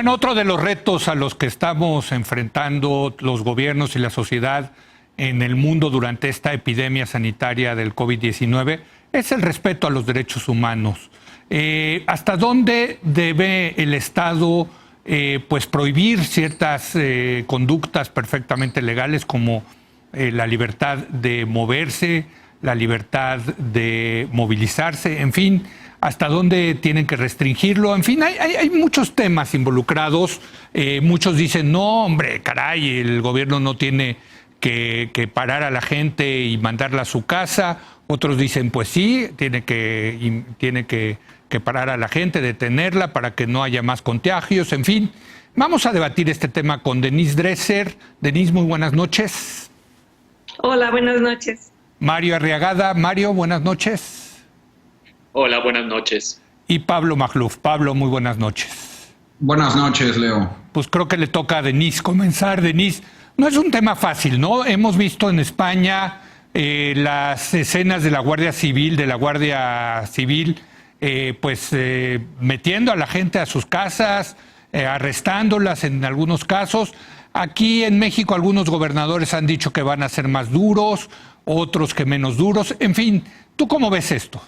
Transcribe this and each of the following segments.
Bueno, otro de los retos a los que estamos enfrentando los gobiernos y la sociedad en el mundo durante esta epidemia sanitaria del COVID-19 es el respeto a los derechos humanos. ¿Hasta dónde debe el Estado pues prohibir ciertas conductas perfectamente legales como la libertad de moverse, la libertad de movilizarse, en fin, hasta dónde tienen que restringirlo? En fin, hay muchos temas involucrados. Muchos dicen, no, hombre, caray, el gobierno no tiene que parar a la gente y mandarla a su casa. Otros dicen, pues sí, tiene que parar a la gente, detenerla para que no haya más contagios. En fin, vamos a debatir este tema con Denise Dresser. Denise, muy buenas noches. Hola, buenas noches. Mario Arriagada. Mario, buenas noches. Hola, buenas noches. Y Pablo Magluf. Pablo, muy buenas noches. Buenas noches, Leo. Pues creo que le toca a Denise comenzar. Denise, no es un tema fácil, ¿no? Hemos visto en España las escenas de la Guardia Civil, metiendo a la gente a sus casas, arrestándolas en algunos casos. Aquí en México algunos gobernadores han dicho que van a ser más duros, otros que menos duros. En fin, ¿tú cómo ves esto?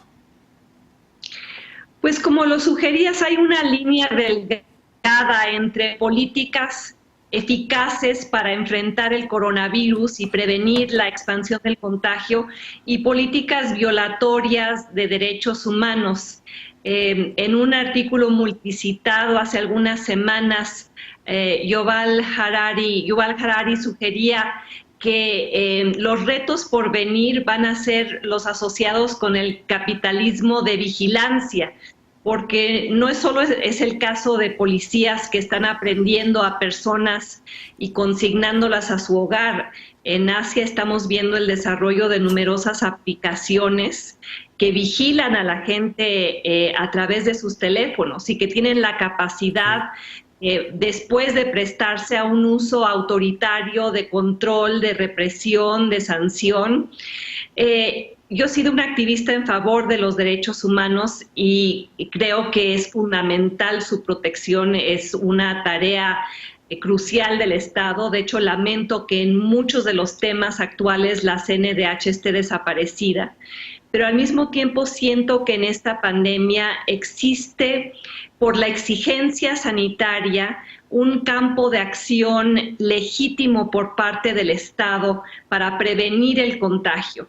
Pues como lo sugerías, hay una línea delgada entre políticas eficaces para enfrentar el coronavirus y prevenir la expansión del contagio y políticas violatorias de derechos humanos. En un artículo multicitado hace algunas semanas, Yuval Harari sugería que los retos por venir van a ser los asociados con el capitalismo de vigilancia, porque no es solo es el caso de policías que están aprendiendo a personas y consignándolas a su hogar. En Asia estamos viendo el desarrollo de numerosas aplicaciones que vigilan a la gente a través de sus teléfonos y que tienen la capacidad, después de prestarse a un uso autoritario de control, de represión, de sanción. Yo he sido una activista en favor de los derechos humanos y creo que es fundamental su protección, es una tarea crucial del Estado. De hecho, lamento que en muchos de los temas actuales la CNDH esté desaparecida, pero al mismo tiempo siento que en esta pandemia existe, por la exigencia sanitaria, un campo de acción legítimo por parte del Estado para prevenir el contagio.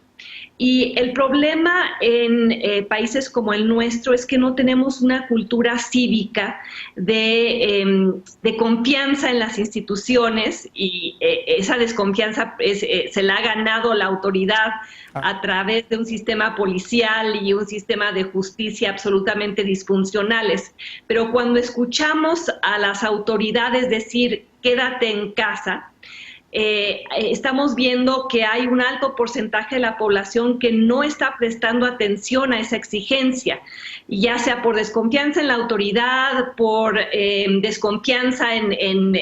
Y el problema en países como el nuestro es que no tenemos una cultura cívica de confianza en las instituciones, y esa desconfianza se la ha ganado la autoridad a través de un sistema policial y un sistema de justicia absolutamente disfuncionales. Pero cuando escuchamos a las autoridades decir quédate en casa, estamos viendo que hay un alto porcentaje de la población que no está prestando atención a esa exigencia, ya sea por desconfianza en la autoridad, por desconfianza en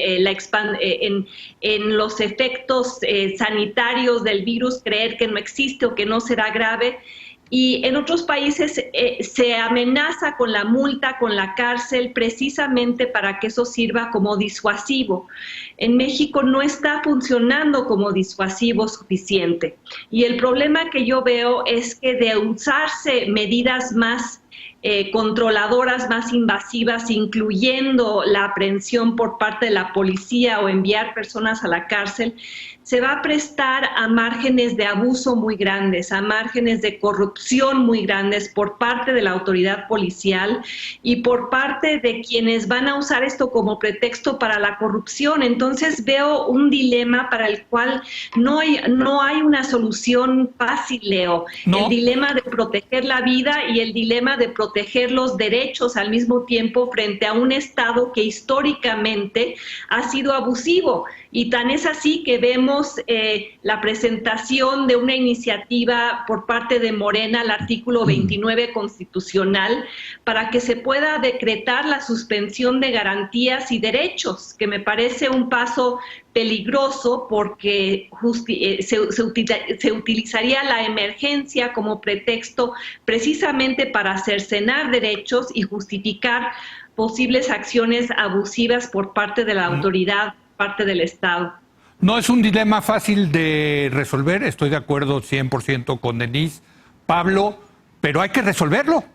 los efectos sanitarios del virus, creer que no existe o que no será grave. Y en otros países se amenaza con la multa, con la cárcel, precisamente para que eso sirva como disuasivo. En México no está funcionando como disuasivo suficiente. Y el problema que yo veo es que de usarse medidas más controladoras, más invasivas, incluyendo la aprehensión por parte de la policía o enviar personas a la cárcel, se va a prestar a márgenes de abuso muy grandes, a márgenes de corrupción muy grandes por parte de la autoridad policial y por parte de quienes van a usar esto como pretexto para la corrupción. Entonces veo un dilema para el cual no hay una solución fácil, Leo. ¿No? El dilema de proteger la vida y el dilema de proteger los derechos al mismo tiempo frente a un Estado que históricamente ha sido abusivo. Y tan es así que vemos la presentación de una iniciativa por parte de Morena al artículo 29 constitucional para que se pueda decretar la suspensión de garantías y derechos, que me parece un paso peligroso porque se utilizaría la emergencia como pretexto precisamente para cercenar derechos y justificar posibles acciones abusivas por parte de la autoridad, por parte del Estado. No es un dilema fácil de resolver, estoy de acuerdo 100% con Denise, Pablo, pero hay que resolverlo.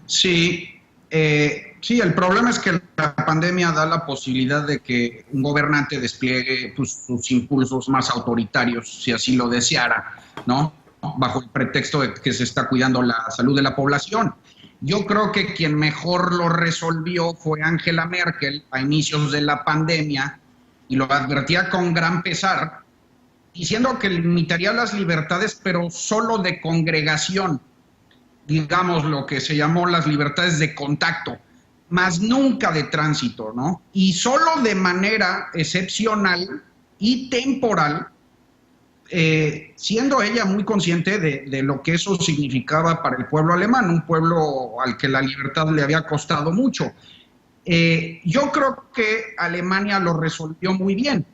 Sí, sí, el problema es que la pandemia da la posibilidad de que un gobernante despliegue pues, sus impulsos más autoritarios, si así lo deseara, ¿no? Bajo el pretexto de que se está cuidando la salud de la población. Yo creo que quien mejor lo resolvió fue Angela Merkel a inicios de la pandemia, y lo advertía con gran pesar, diciendo que limitaría las libertades, pero solo de congregación, digamos lo que se llamó las libertades de contacto, más nunca de tránsito, ¿no? Y solo de manera excepcional y temporal, siendo ella muy consciente de lo que eso significaba para el pueblo alemán, un pueblo al que la libertad le había costado mucho. Yo creo que Alemania lo resolvió muy bien.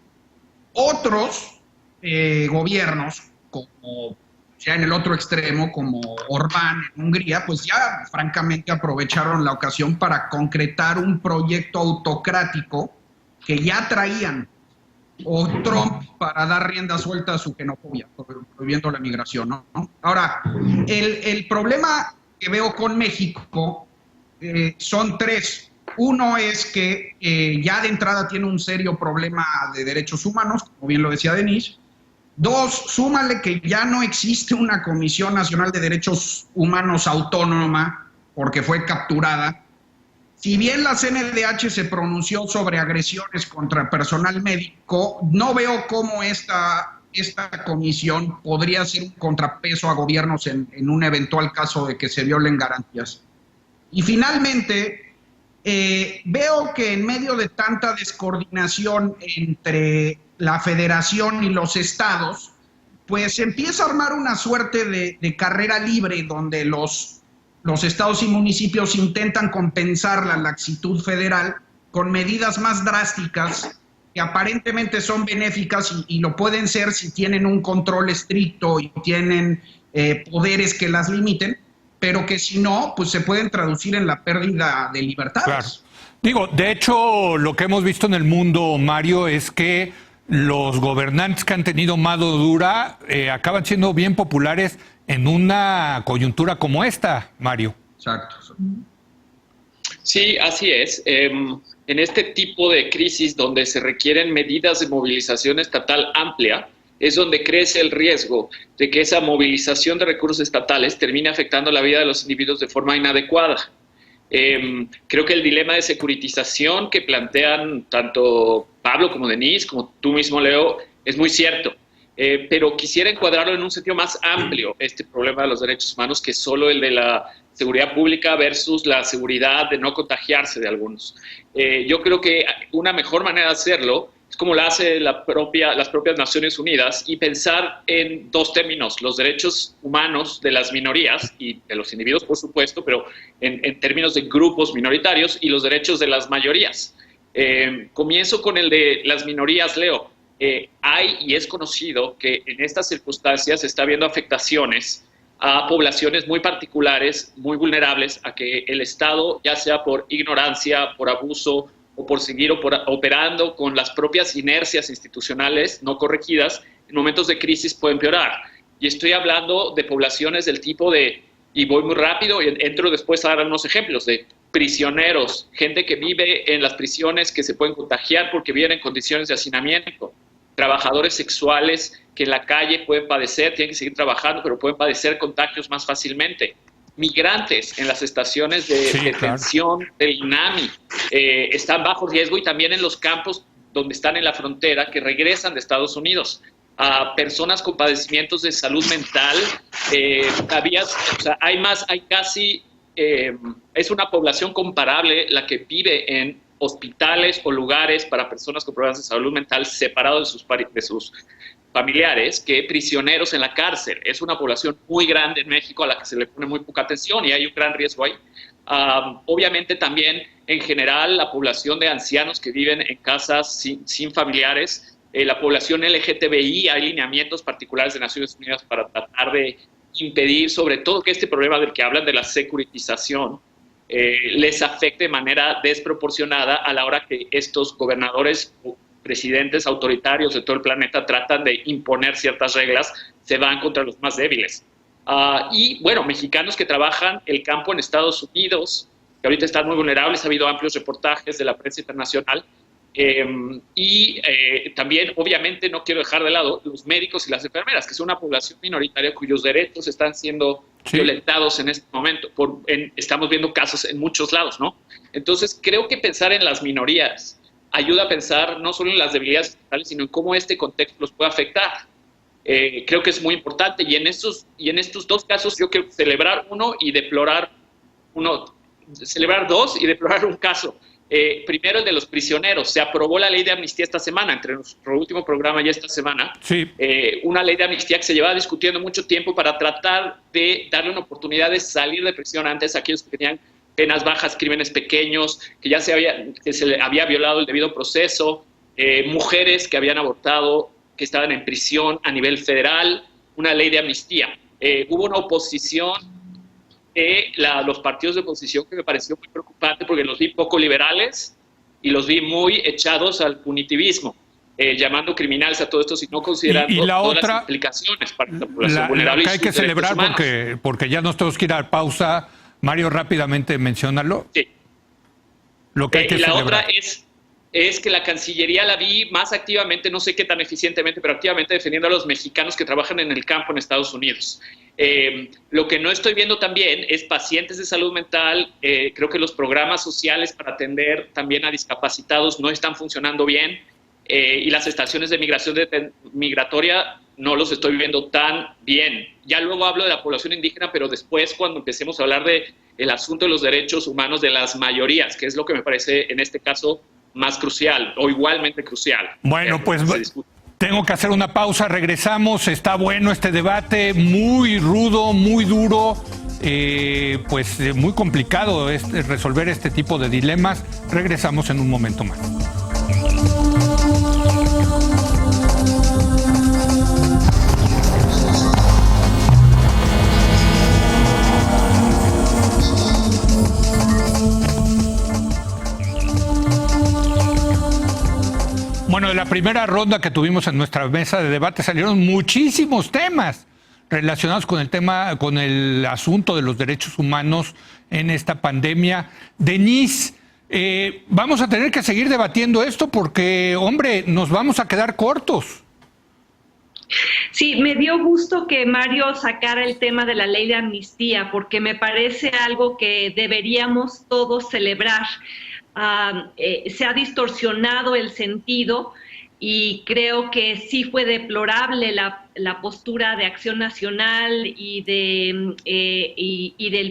Otros gobiernos, como ya en el otro extremo, como Orbán en Hungría, pues ya francamente aprovecharon la ocasión para concretar un proyecto autocrático que ya traían, o Trump para dar rienda suelta a su xenofobia, prohibiendo la migración, ¿no? Ahora, el problema que veo con México son tres. Uno es que ya de entrada tiene un serio problema de derechos humanos, como bien lo decía Denise. Dos, súmale que ya no existe una Comisión Nacional de Derechos Humanos autónoma porque fue capturada. Si bien la CNDH se pronunció sobre agresiones contra personal médico, no veo cómo esta comisión podría ser un contrapeso a gobiernos en un eventual caso de que se violen garantías. Y finalmente, veo que en medio de tanta descoordinación entre la federación y los estados, pues empieza a armar una suerte de carrera libre donde los estados y municipios intentan compensar la laxitud federal con medidas más drásticas que aparentemente son benéficas y lo pueden ser si tienen un control estricto y tienen poderes que las limiten, pero que si no, pues se pueden traducir en la pérdida de libertades. Claro. Digo, de hecho, lo que hemos visto en el mundo, Mario, es que los gobernantes que han tenido mano dura acaban siendo bien populares en una coyuntura como esta, Mario. Exacto. Sí, así es. En este tipo de crisis donde se requieren medidas de movilización estatal amplia, es donde crece el riesgo de que esa movilización de recursos estatales termine afectando la vida de los individuos de forma inadecuada. Creo que el dilema de securitización que plantean tanto Pablo como Denise, como tú mismo, Leo, es muy cierto. Pero quisiera encuadrarlo en un sentido más amplio, este problema de los derechos humanos, que solo el de la seguridad pública versus la seguridad de no contagiarse de algunos. Yo creo que una mejor manera de hacerlo es como la hace las propias Naciones Unidas, y pensar en dos términos: los derechos humanos de las minorías y de los individuos, por supuesto, pero en términos de grupos minoritarios, y los derechos de las mayorías. Comienzo con el de las minorías, Leo. Hay y es conocido que en estas circunstancias se está viendo afectaciones a poblaciones muy particulares, muy vulnerables, a que el Estado, ya sea por ignorancia, por abuso o por seguir operando con las propias inercias institucionales no corregidas, en momentos de crisis puede empeorar. Y estoy hablando de poblaciones del tipo de, y voy muy rápido y entro después a dar unos ejemplos, de prisioneros, gente que vive en las prisiones que se pueden contagiar porque viven en condiciones de hacinamiento, trabajadores sexuales que en la calle pueden padecer, tienen que seguir trabajando, pero pueden padecer contagios más fácilmente. Migrantes en las estaciones de detención del INAMI están bajo riesgo, y también en los campos donde están en la frontera, que regresan de Estados Unidos. A personas con padecimientos de salud mental, es una población comparable la que vive en hospitales o lugares para personas con problemas de salud mental separados de sus familiares, que prisioneros en la cárcel. Es una población muy grande en México a la que se le pone muy poca atención, y hay un gran riesgo ahí. Obviamente también, en general, la población de ancianos que viven en casas sin familiares, la población LGTBI, hay lineamientos particulares de Naciones Unidas para tratar de impedir, sobre todo, que este problema del que hablan de la securitización les afecte de manera desproporcionada a la hora que estos gobernadores o presidentes autoritarios de todo el planeta tratan de imponer ciertas reglas, se van contra los más débiles. Y bueno, mexicanos que trabajan el campo en Estados Unidos, que ahorita están muy vulnerables, ha habido amplios reportajes de la prensa internacional, también, obviamente, no quiero dejar de lado los médicos y las enfermeras, que son una población minoritaria cuyos derechos están siendo violentados en este momento. Estamos viendo casos en muchos lados, ¿no? Entonces, creo que pensar en las minorías ayuda a pensar no solo en las debilidades estatales, sino en cómo este contexto los puede afectar. Creo que es muy importante, y en estos dos casos yo quiero celebrar celebrar dos y deplorar un caso. Primero, el de los prisioneros. Se aprobó la ley de amnistía esta semana, entre nuestro último programa y esta semana. Sí. Una ley de amnistía que se llevaba discutiendo mucho tiempo para tratar de darle una oportunidad de salir de prisión antes a aquellos que tenían penas bajas, crímenes pequeños, que se le había violado el debido proceso, mujeres que habían abortado, que estaban en prisión a nivel federal, una ley de amnistía. Hubo una oposición de los partidos de oposición que me pareció muy preocupante, porque los vi poco liberales y los vi muy echados al punitivismo, llamando criminales a todo esto sin no considerar todas las implicaciones para la población vulnerable. Lo que hay que celebrar, porque ya nos tenemos que ir a pausa. Mario, rápidamente menciónalo. Sí. Lo que hay que celebrar. Otra es que la Cancillería la vi más activamente, no sé qué tan eficientemente, pero activamente defendiendo a los mexicanos que trabajan en el campo en Estados Unidos. Lo que no estoy viendo también es pacientes de salud mental. Creo que los programas sociales para atender también a discapacitados no están funcionando bien, y las estaciones de migración migratoria no los estoy viendo tan bien. Ya luego hablo de la población indígena, pero después, cuando empecemos a hablar del asunto de los derechos humanos de las mayorías, que es lo que me parece en este caso más crucial o igualmente crucial. Bueno, pues tengo que hacer una pausa, regresamos. Está bueno este debate, muy rudo, muy duro, muy complicado resolver este tipo de dilemas. Regresamos en un momento más. Bueno, de la primera ronda que tuvimos en nuestra mesa de debate salieron muchísimos temas relacionados con el asunto de los derechos humanos en esta pandemia. Denise, vamos a tener que seguir debatiendo esto porque, hombre, nos vamos a quedar cortos. Sí, me dio gusto que Mario sacara el tema de la ley de amnistía, porque me parece algo que deberíamos todos celebrar. Se ha distorsionado el sentido y creo que sí fue deplorable la postura de Acción Nacional y del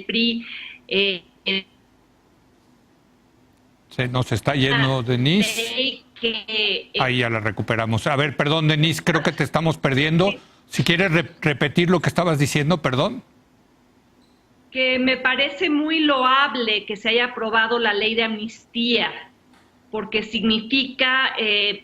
PRI. Se nos está yendo, Denise. Ahí ya la recuperamos. A ver, perdón, Denise, creo que te estamos perdiendo. Si quieres repetir lo que estabas diciendo, perdón. Que me parece muy loable que se haya aprobado la ley de amnistía, porque significa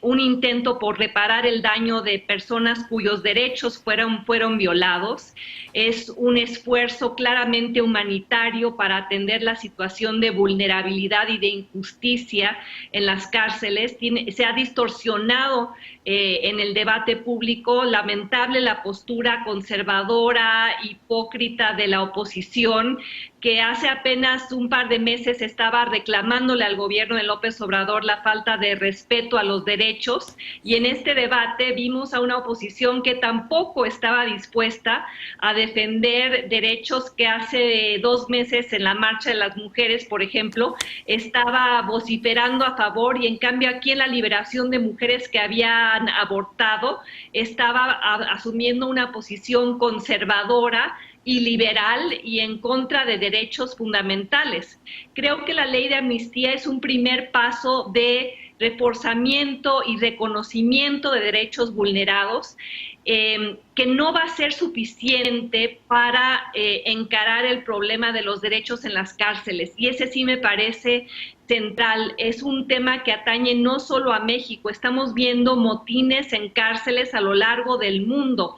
un intento por reparar el daño de personas cuyos derechos fueron violados. Es un esfuerzo claramente humanitario para atender la situación de vulnerabilidad y de injusticia en las cárceles. Se ha distorsionado en el debate público. Lamentable la postura conservadora, hipócrita de la oposición, que hace apenas un par de meses estaba reclamándole al gobierno de López Obrador la falta de respeto a los derechos, y en este debate vimos a una oposición que tampoco estaba dispuesta a defender derechos que hace 2 meses en la Marcha de las Mujeres, por ejemplo, estaba vociferando a favor, y en cambio aquí en la liberación de mujeres que habían abortado estaba asumiendo una posición conservadora y liberal y en contra de derechos fundamentales. Creo que la ley de amnistía es un primer paso de reforzamiento y reconocimiento de derechos vulnerados, que no va a ser suficiente para encarar el problema de los derechos en las cárceles, y ese sí me parece central. Es un tema que atañe no solo a México, estamos viendo motines en cárceles a lo largo del mundo.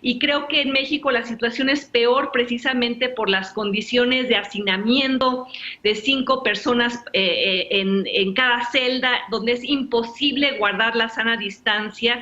y creo que en México la situación es peor precisamente por las condiciones de hacinamiento de 5 personas en cada celda, donde es imposible guardar la sana distancia,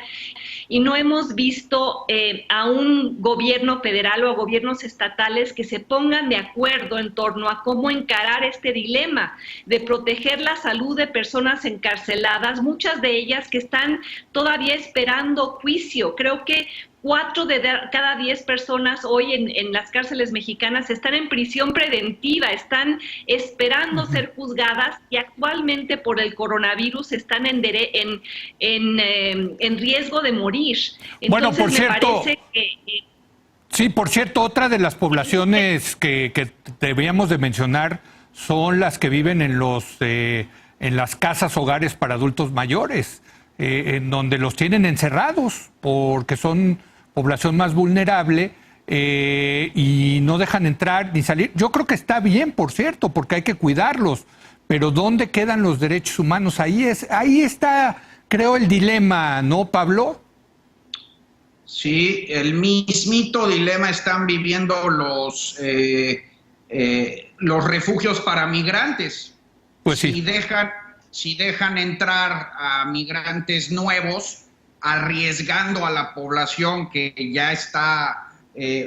y no hemos visto a un gobierno federal o a gobiernos estatales que se pongan de acuerdo en torno a cómo encarar este dilema de proteger la salud de personas encarceladas, muchas de ellas que están todavía esperando juicio. Creo que 4 de cada 10 personas hoy en las cárceles mexicanas están en prisión preventiva, están esperando ser juzgadas, y actualmente por el coronavirus están en riesgo de morir. Entonces, bueno, por cierto, me parece que... sí, por cierto, otra de las poblaciones que debíamos de mencionar son las que viven en las casas hogares para adultos mayores, en donde los tienen encerrados porque son población más vulnerable y no dejan entrar ni salir. Yo creo que está bien, por cierto, porque hay que cuidarlos, pero ¿dónde quedan los derechos humanos? Ahí está, creo, el dilema, ¿no, Pablo? Sí, el mismito dilema están viviendo los refugios para migrantes. Pues sí. Si dejan entrar a migrantes nuevos, arriesgando a la población que ya está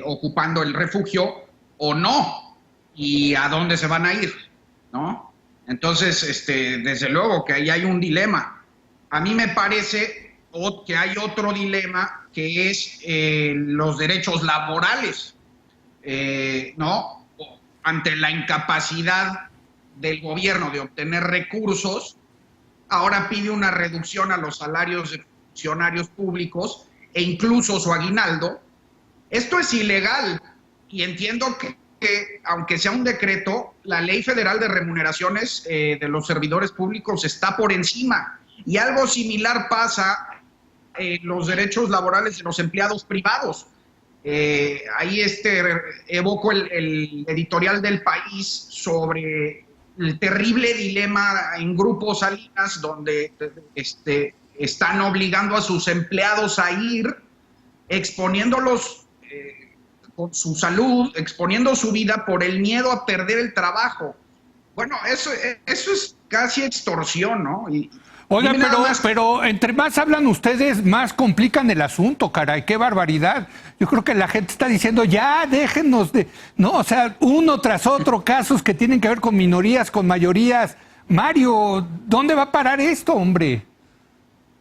ocupando el refugio, o no, y a dónde se van a ir, ¿no? Entonces, desde luego que ahí hay un dilema. A mí me parece que hay otro dilema, que es los derechos laborales, ¿no? Ante la incapacidad del gobierno de obtener recursos, ahora pide una reducción a los salarios de funcionarios públicos e incluso su aguinaldo. Esto es ilegal, y entiendo que aunque sea un decreto, la Ley Federal de Remuneraciones de los servidores públicos está por encima, y algo similar pasa en los derechos laborales de los empleados privados. Ahí evoco el editorial del País sobre el terrible dilema en Grupo Salinas, donde están obligando a sus empleados a ir, exponiéndolos con su salud, exponiendo su vida por el miedo a perder el trabajo. Bueno, eso es casi extorsión, ¿no? Oigan, pero entre más hablan ustedes, más complican el asunto, caray, qué barbaridad. Yo creo que la gente está diciendo, ya, déjenos de... No, o sea, uno tras otro, casos que tienen que ver con minorías, con mayorías. Mario, ¿dónde va a parar esto, hombre?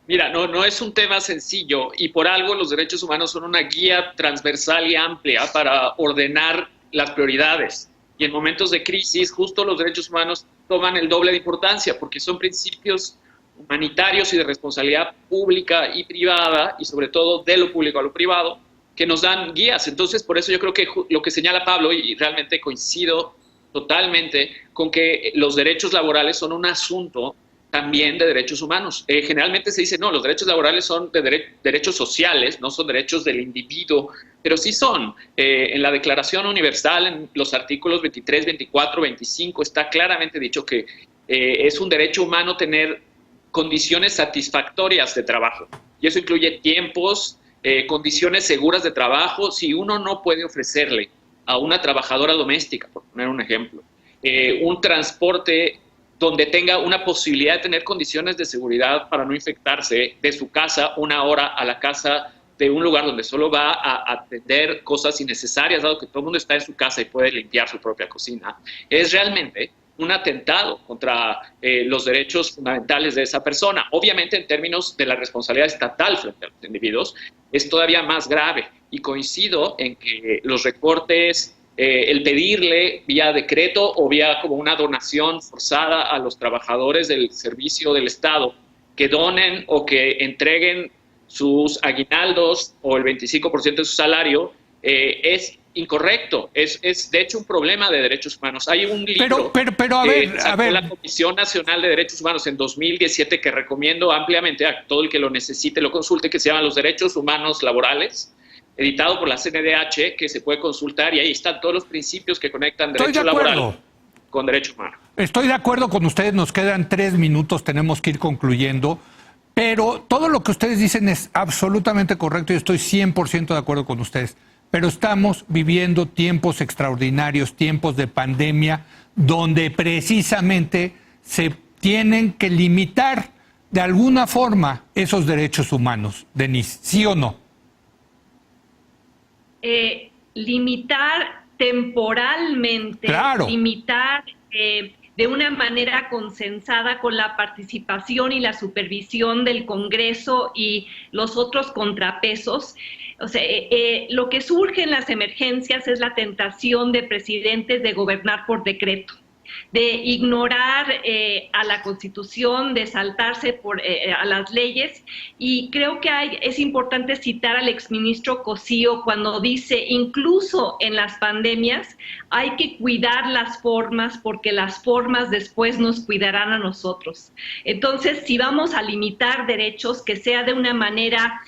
Mira, no es un tema sencillo, y por algo los derechos humanos son una guía transversal y amplia para ordenar las prioridades. Y en momentos de crisis, justo los derechos humanos toman el doble de importancia, porque son principios humanitarios y de responsabilidad pública y privada, y sobre todo de lo público a lo privado, que nos dan guías. Entonces, por eso yo creo que lo que señala Pablo, y realmente coincido totalmente con que los derechos laborales son un asunto también de derechos humanos. Generalmente se dice, no, los derechos laborales son de derechos sociales, no son derechos del individuo, pero sí son. En la Declaración Universal, en los artículos 23, 24, 25, está claramente dicho que es un derecho humano tener condiciones satisfactorias de trabajo. Y eso incluye tiempos, condiciones seguras de trabajo. Si uno no puede ofrecerle a una trabajadora doméstica, por poner un ejemplo, un transporte donde tenga una posibilidad de tener condiciones de seguridad para no infectarse, de su casa 1 hora a la casa de un lugar donde solo va a atender cosas innecesarias, dado que todo el mundo está en su casa y puede limpiar su propia cocina, es realmente un atentado contra los derechos fundamentales de esa persona. Obviamente, en términos de la responsabilidad estatal frente a los individuos, es todavía más grave, y coincido en que los recortes, el pedirle vía decreto o vía como una donación forzada a los trabajadores del servicio del Estado que donen o que entreguen sus aguinaldos o el 25% de su salario, es incorrecto. Es de hecho un problema de derechos humanos. Hay un libro pero a ver, la Comisión Nacional de Derechos Humanos en 2017 que recomiendo ampliamente a todo el que lo necesite lo consulte, que se llama Los Derechos Humanos Laborales, editado por la CNDH, que se puede consultar, y ahí están todos los principios que conectan derecho laboral con derecho humano. Estoy de acuerdo con ustedes, nos quedan 3 minutos, tenemos que ir concluyendo, Pero todo lo que ustedes dicen es absolutamente correcto y estoy 100% de acuerdo con ustedes. Pero estamos viviendo tiempos extraordinarios, tiempos de pandemia, donde precisamente se tienen que limitar de alguna forma esos derechos humanos. Denise, ¿sí o no? Limitar temporalmente, claro. Limitar de una manera consensada con la participación y la supervisión del Congreso y los otros contrapesos. O sea, lo que surge en las emergencias es la tentación de presidentes de gobernar por decreto, de ignorar a la Constitución, de saltarse a las leyes, y creo que es importante citar al exministro Cosío cuando dice, incluso en las pandemias hay que cuidar las formas porque las formas después nos cuidarán a nosotros. Entonces, si vamos a limitar derechos, que sea de una manera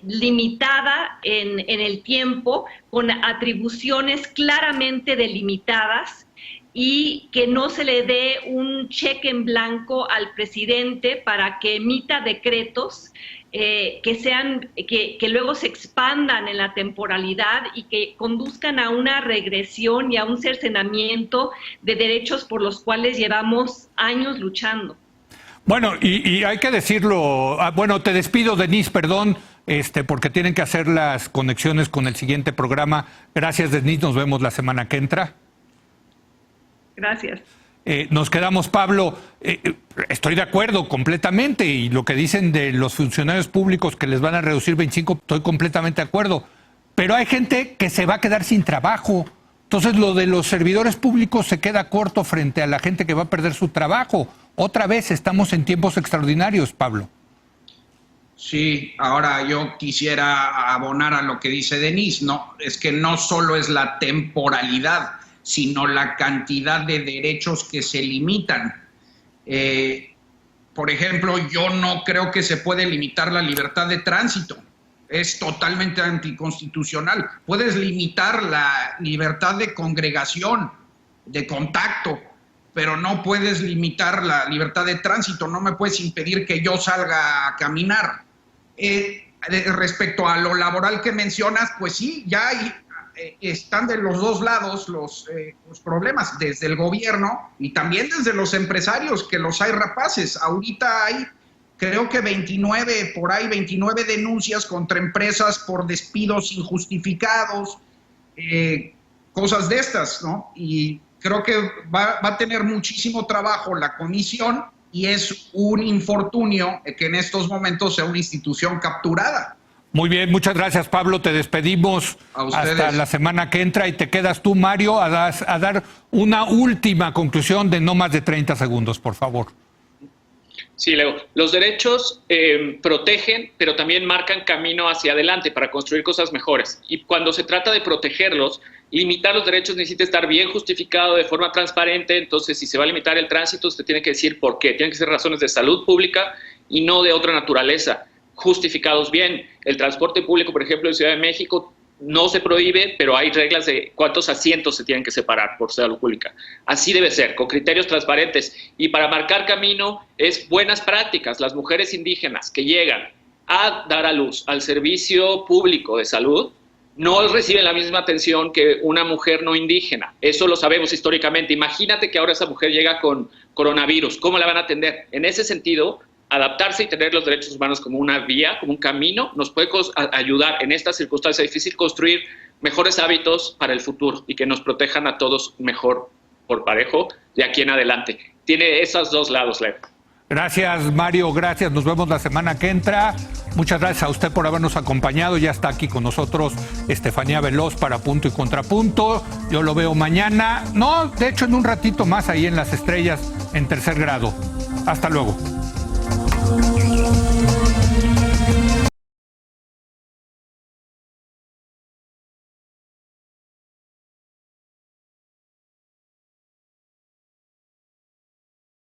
limitada en el tiempo, con atribuciones claramente delimitadas, y que no se le dé un cheque en blanco al presidente para que emita decretos que luego se expandan en la temporalidad y que conduzcan a una regresión y a un cercenamiento de derechos por los cuales llevamos años luchando. Bueno, y hay que decirlo, bueno, te despido, Denise, perdón, porque tienen que hacer las conexiones con el siguiente programa. Gracias, Denise, nos vemos la semana que entra. Gracias. Nos quedamos, Pablo. Estoy de acuerdo completamente, y lo que dicen de los funcionarios públicos que les van a reducir 25, estoy completamente de acuerdo. Pero hay gente que se va a quedar sin trabajo. Entonces lo de los servidores públicos se queda corto frente a la gente que va a perder su trabajo. Otra vez estamos en tiempos extraordinarios, Pablo. Sí, ahora yo quisiera abonar a lo que dice Denise, no, es que no solo es la temporalidad, sino la cantidad de derechos que se limitan. Por ejemplo, yo no creo que se puede limitar la libertad de tránsito. Es totalmente anticonstitucional. Puedes limitar la libertad de congregación, de contacto, pero no puedes limitar la libertad de tránsito. No me puedes impedir que yo salga a caminar. Respecto a lo laboral que mencionas, pues sí, ya están de los dos lados los problemas, desde el gobierno y también desde los empresarios, que los hay rapaces. Ahorita hay, creo que 29 denuncias contra empresas por despidos injustificados, cosas de estas, ¿no? Y creo que va a tener muchísimo trabajo la comisión, y es un infortunio que en estos momentos sea una institución capturada. Muy bien, muchas gracias, Pablo. Te despedimos hasta la semana que entra y te quedas tú, Mario, a dar una última conclusión de no más de 30 segundos, por favor. Sí, Leo. Los derechos protegen, pero también marcan camino hacia adelante para construir cosas mejores. Y cuando se trata de protegerlos, limitar los derechos necesita estar bien justificado de forma transparente. Entonces, si se va a limitar el tránsito, usted tiene que decir por qué. Tienen que ser razones de salud pública y no de otra naturaleza, justificados bien. El transporte público, por ejemplo, en Ciudad de México, no se prohíbe, pero hay reglas de cuántos asientos se tienen que separar por salud pública. Así debe ser, con criterios transparentes. Y para marcar camino es buenas prácticas. Las mujeres indígenas que llegan a dar a luz al servicio público de salud no reciben la misma atención que una mujer no indígena. Eso lo sabemos históricamente. Imagínate que ahora esa mujer llega con coronavirus. ¿Cómo la van a atender? En ese sentido, adaptarse y tener los derechos humanos como una vía, como un camino, nos puede ayudar en esta circunstancia difícil construir mejores hábitos para el futuro y que nos protejan a todos mejor por parejo de aquí en adelante. Tiene esos dos lados, Leo. Gracias, Mario, gracias. Nos vemos la semana que entra. Muchas gracias a usted por habernos acompañado. Ya está aquí con nosotros Estefanía Veloz para Punto y Contrapunto. Yo lo veo mañana. No, de hecho en un ratito más ahí en Las Estrellas en Tercer Grado. Hasta luego.